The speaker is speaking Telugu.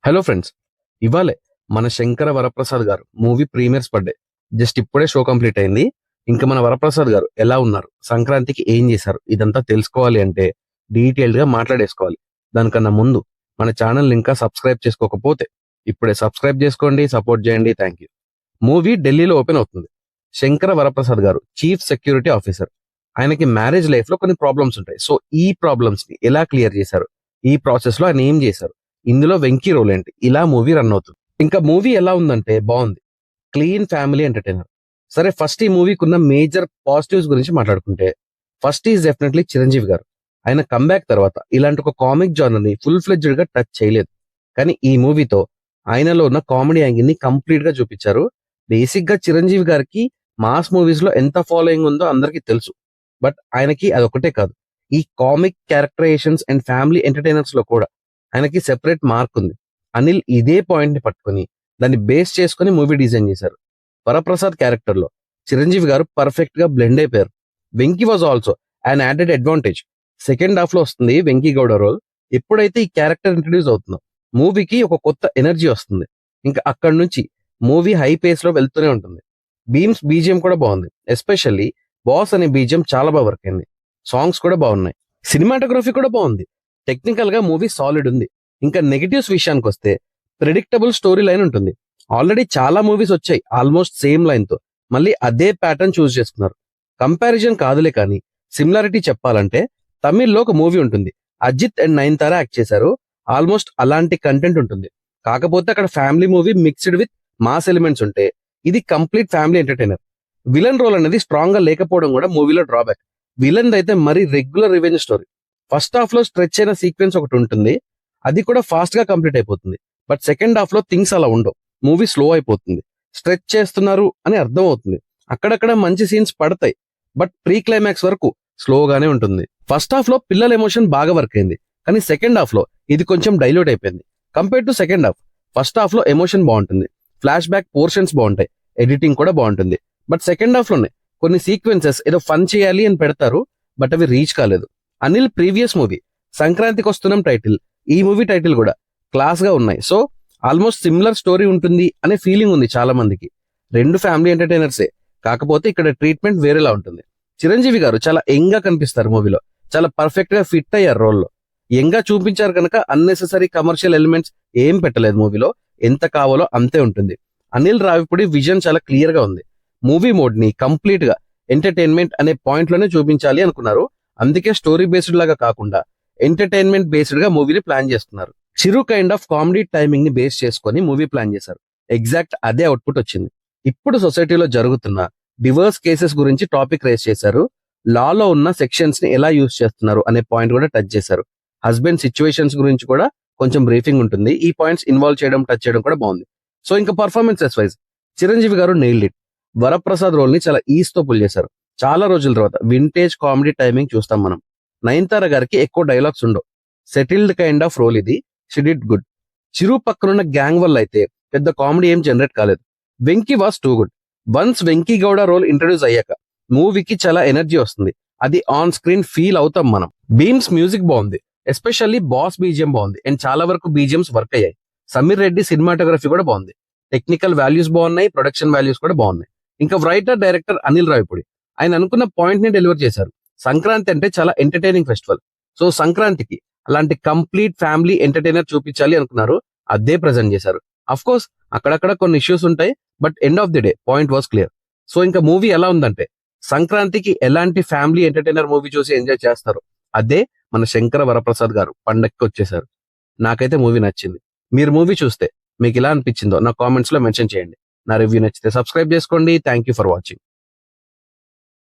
హలో ఫ్రెండ్స్, ఇవాళే మన శంకర వరప్రసాద్ గారు మూవీ ప్రీమియర్స్ పడ్డాయి. జస్ట్ ఇప్పుడే షో కంప్లీట్ అయింది. ఇంకా మన వరప్రసాద్ గారు ఎలా ఉన్నారు, సంక్రాంతికి ఏం చేశారు, ఇదంతా తెలుసుకోవాలి అంటే డీటెయిల్డ్ గా మాట్లాడేసుకోవాలి. దానికన్నా ముందు మన ఛానల్ ఇంకా సబ్స్క్రైబ్ చేసుకోకపోతే ఇప్పుడే సబ్స్క్రైబ్ చేసుకోండి, సపోర్ట్ చేయండి. Thank you. మూవీ ఢిల్లీలో ఓపెన్ అవుతుంది. శంకర వరప్రసాద్ గారు చీఫ్ సెక్యూరిటీ ఆఫీసర్. ఆయనకి మ్యారేజ్ లైఫ్ లో కొన్ని ప్రాబ్లమ్స్ ఉంటాయి. సో ఈ ప్రాబ్లమ్స్ ని ఎలా క్లియర్ చేశారు, ఈ ప్రాసెస్ లో ఆయన ఏం చేశారు, ఇందులో వెంకీ రోల్ ఏంటి, ఇలా మూవీ రన్ అవుతుంది. ఇంకా మూవీ ఎలా ఉందంటే బాగుంది. Clean family entertainer. సరే, ఫస్ట్ ఈ మూవీకి ఉన్న మేజర్ పాజిటివ్స్ గురించి మాట్లాడుకుంటే, ఫస్ట్ ఈజ్ డెఫినెట్లీ చిరంజీవి గారు. ఆయన కంబ్యాక్ తర్వాత ఇలాంటి ఒక కామిక్ జానర్ ని ఫుల్ ఫ్లెడ్జ్డ్ గా టచ్ చేయలేదు. కానీ ఈ మూవీతో ఆయనలో ఉన్న కామెడీ యాంగిల్ ని కంప్లీట్ గా చూపించారు. బేసిక్ గా చిరంజీవి గారికి మాస్ మూవీస్ లో ఎంత ఫాలోయింగ్ ఉందో అందరికీ తెలుసు. బట్ ఆయనకి అదొకటే కాదు, ఈ comic characterisations and family entertainers లో కూడా ఆయనకి సెపరేట్ మార్క్ ఉంది. అనిల్ ఇదే పాయింట్ ని పట్టుకుని దాన్ని బేస్ చేసుకుని మూవీ డిజైన్ చేశారు. వరప్రసాద్ క్యారెక్టర్ లో చిరంజీవి గారు పర్ఫెక్ట్ గా బ్లెండ్ అయిపోయారు. Venky was also and added advantage. Second half లో వస్తుంది వెంకీ గౌడ రోల్. ఎప్పుడైతే ఈ క్యారెక్టర్ ఇంట్రడ్యూస్ అవుతుందో మూవీకి ఒక కొత్త ఎనర్జీ వస్తుంది. ఇంకా అక్కడి నుంచి మూవీ హై పేస్ లో వెళ్తూనే ఉంటుంది. బీమ్స్ బీజిఎం కూడా బాగుంది. ఎస్పెషల్లీ బాస్ అనే బీజిఎం చాలా బాగా వర్క్ అయింది. సాంగ్స్ కూడా బాగున్నాయి. సినిమాటోగ్రఫీ కూడా బాగుంది. టెక్నికల్ గా మూవీ సాలిడ్ ఉంది. ఇంకా నెగటివ్స్ విషయానికి వస్తే ప్రెడిక్టబుల్ స్టోరీ లైన్ ఉంటుంది. ఆల్రెడీ చాలా మూవీస్ వచ్చాయి ఆల్మోస్ట్ సేమ్ లైన్ తో. మళ్ళీ అదే ప్యాటర్న్ చూస్ చేసుకున్నారు. కంపారిజన్ కాదులే కానీ సిమిలారిటీ చెప్పాలంటే తమిళ్లో ఒక మూవీ ఉంటుంది, అజిత్ అండ్ నయనతార యాక్ట్ చేశారు. ఆల్మోస్ట్ అలాంటి కంటెంట్ ఉంటుంది. కాకపోతే అక్కడ family movie mixed with mass elements ఉంటే ఇది complete family entertainer. Villain role అనేది స్ట్రాంగ్ గా లేకపోవడం కూడా మూవీలో డ్రాబ్యాక్. విలన్ అయితే మరీ regular revenge story. First half లో స్ట్రెచ్ అయిన సీక్వెన్స్ ఒకటి ఉంటుంది, అది కూడా ఫాస్ట్ గా కంప్లీట్ అయిపోతుంది. బట్ సెకండ్ హాఫ్ లో థింగ్స్ అలా ఉండవు. మూవీ స్లో అయిపోతుంది. స్ట్రెచ్ చేస్తున్నారు అని అర్థం అవుతుంది. అక్కడక్కడ మంచి సీన్స్ పడతాయి, బట్ ప్రీ క్లైమాక్స్ వరకు స్లోగానే ఉంటుంది. ఫస్ట్ హాఫ్ లో పిల్లల ఎమోషన్ బాగా వర్క్ అయింది, కానీ సెకండ్ హాఫ్ లో ఇది కొంచెం డైల్యూట్ అయిపోయింది compare to second half. First half లో ఎమోషన్ బాగుంటుంది, ఫ్లాష్ బ్యాక్ పోర్షన్స్ బాగుంటాయి, ఎడిటింగ్ కూడా బాగుంటుంది. బట్ సెకండ్ హాఫ్ లోనే కొన్ని సీక్వెన్సెస్ ఏదో ఫన్ చేయాలి అని పెడతారు, బట్ అవి రీచ్ కాలేదు. అనిల్ ప్రీవియస్ మూవీ సంక్రాంతికి వస్తున్నాం టైటిల్, ఈ మూవీ టైటిల్ కూడా క్లాస్ గా ఉన్నాయి. సో ఆల్మోస్ట్ సిమిలర్ స్టోరీ ఉంటుంది అనే ఫీలింగ్ ఉంది చాలా మందికి. రెండు ఫ్యామిలీ ఎంటర్టైనర్సే, కాకపోతే ఇక్కడ ట్రీట్మెంట్ వేరేలా ఉంటుంది. చిరంజీవి గారు చాలా యంగ్ గా కనిపిస్తారు మూవీలో. చాలా పర్ఫెక్ట్ గా ఫిట్ అయ్యారు రోల్లో. యంగ్ గా చూపించారు కనుక అన్నెసెసరీ కమర్షియల్ ఎలిమెంట్స్ ఏం పెట్టలేదు మూవీలో. ఎంత కావాలో అంతే ఉంటుంది. అనిల్ రావిపూడి విజన్ చాలా క్లియర్ గా ఉంది. మూవీ మోడ్ ని కంప్లీట్ గా ఎంటర్టైన్మెంట్ అనే పాయింట్ లోనే చూపించాలి అనుకున్నారు. అందుకే స్టోరీ బేస్డ్ లాగా కాకుండా ఎంటర్టైన్మెంట్ బేస్డ్ గా మూవీని ప్లాన్ చేస్తున్నారు. చిరు కైండ్ ఆఫ్ కామెడీ టైమింగ్ ని బేస్ చేసుకుని మూవీ ప్లాన్ చేశారు. ఎగ్జాక్ట్ అదే అవుట్పుట్ వచ్చింది. ఇప్పుడు సొసైటీలో జరుగుతున్న డివర్స్ కేసెస్ గురించి టాపిక్ రేస్ చేశారు. లాలో ఉన్న సెక్షన్స్ ని ఎలా యూజ్ చేస్తున్నారు అనే పాయింట్ కూడా టచ్ చేశారు. హస్బెండ్ సిచ్యువేషన్స్ గురించి కూడా కొంచెం బ్రీఫింగ్ ఉంటుంది. ఈ పాయింట్స్ ఇన్వాల్వ్ చేయడం, టచ్ చేయడం కూడా బాగుంది. సో ఇంకా పర్ఫార్మెన్సెస్ వైజ్ చిరంజీవి గారు నెయిల్డ్ ఇట్. వరప్రసాద్ రోల్ ని చాలా ఈజ్ తో పుల్ చేశారు. చాలా రోజుల తర్వాత వింటేజ్ కామెడీ టైమింగ్ చూస్తాం మనం. నయనతార గారికి ఎక్కువ డైలాగ్స్ ఉండవు. సెటిల్డ్ కైండ్ ఆఫ్ రోల్ ఇది. She did good. చిరు పక్కనున్న గ్యాంగ్ వల్ల అయితే పెద్ద కామెడీ ఏం జనరేట్ కాలేదు. Venky was too good. Once Venky Gowda role introduce అయ్యాక మూవీకి చాలా ఎనర్జీ వస్తుంది. అది ఆన్ స్క్రీన్ ఫీల్ అవుతాం మనం. బీమ్స్ మ్యూజిక్ బాగుంది, ఎస్పెషల్లీ బాస్ బీజిఎం బాగుంది అండ్ చాలా వరకు బీజిఎంస్ వర్క్ అయ్యాయి. సమీర్ రెడ్డి సినిమాటోగ్రఫీ కూడా బాగుంది. టెక్నికల్ వాల్యూస్ బాగున్నాయి, ప్రొడక్షన్ వాల్యూస్ కూడా బాగున్నాయి. ఇంకా రైటర్ డైరెక్టర్ అనిల్ రావిపూడి ఆయన అనుకున్న పాయింట్ ని డెలివర్ చేశారు. సంక్రాంతి అంటే చాలా ఎంటర్టైనింగ్ ఫెస్టివల్. సో సంక్రాంతికి అలాంటి కంప్లీట్ ఫ్యామిలీ ఎంటర్టైనర్ చూపించాలి అనుకున్నారు, అదే ప్రజెంట్ చేశారు. అఫ్ కోర్స్ అక్కడక్కడ కొన్ని ఇష్యూస్ ఉంటాయి, but end of the day point was clear. So ఇంకా మూవీ ఎలా ఉందంటే సంక్రాంతికి ఎలాంటి ఫ్యామిలీ ఎంటర్టైనర్ మూవీ చూసి ఎంజాయ్ చేస్తారు, అదే మన శంకర వరప్రసాద్ గారు పండక్కి వచ్చేసారు. నాకైతే మూవీ నచ్చింది. మీరు మూవీ చూస్తే మీకు ఎలా అనిపించిందో నా కామెంట్స్ లో మెన్షన్ చేయండి. నా రివ్యూ నచ్చితే సబ్స్క్రైబ్ చేసుకోండి. Thank you for watching.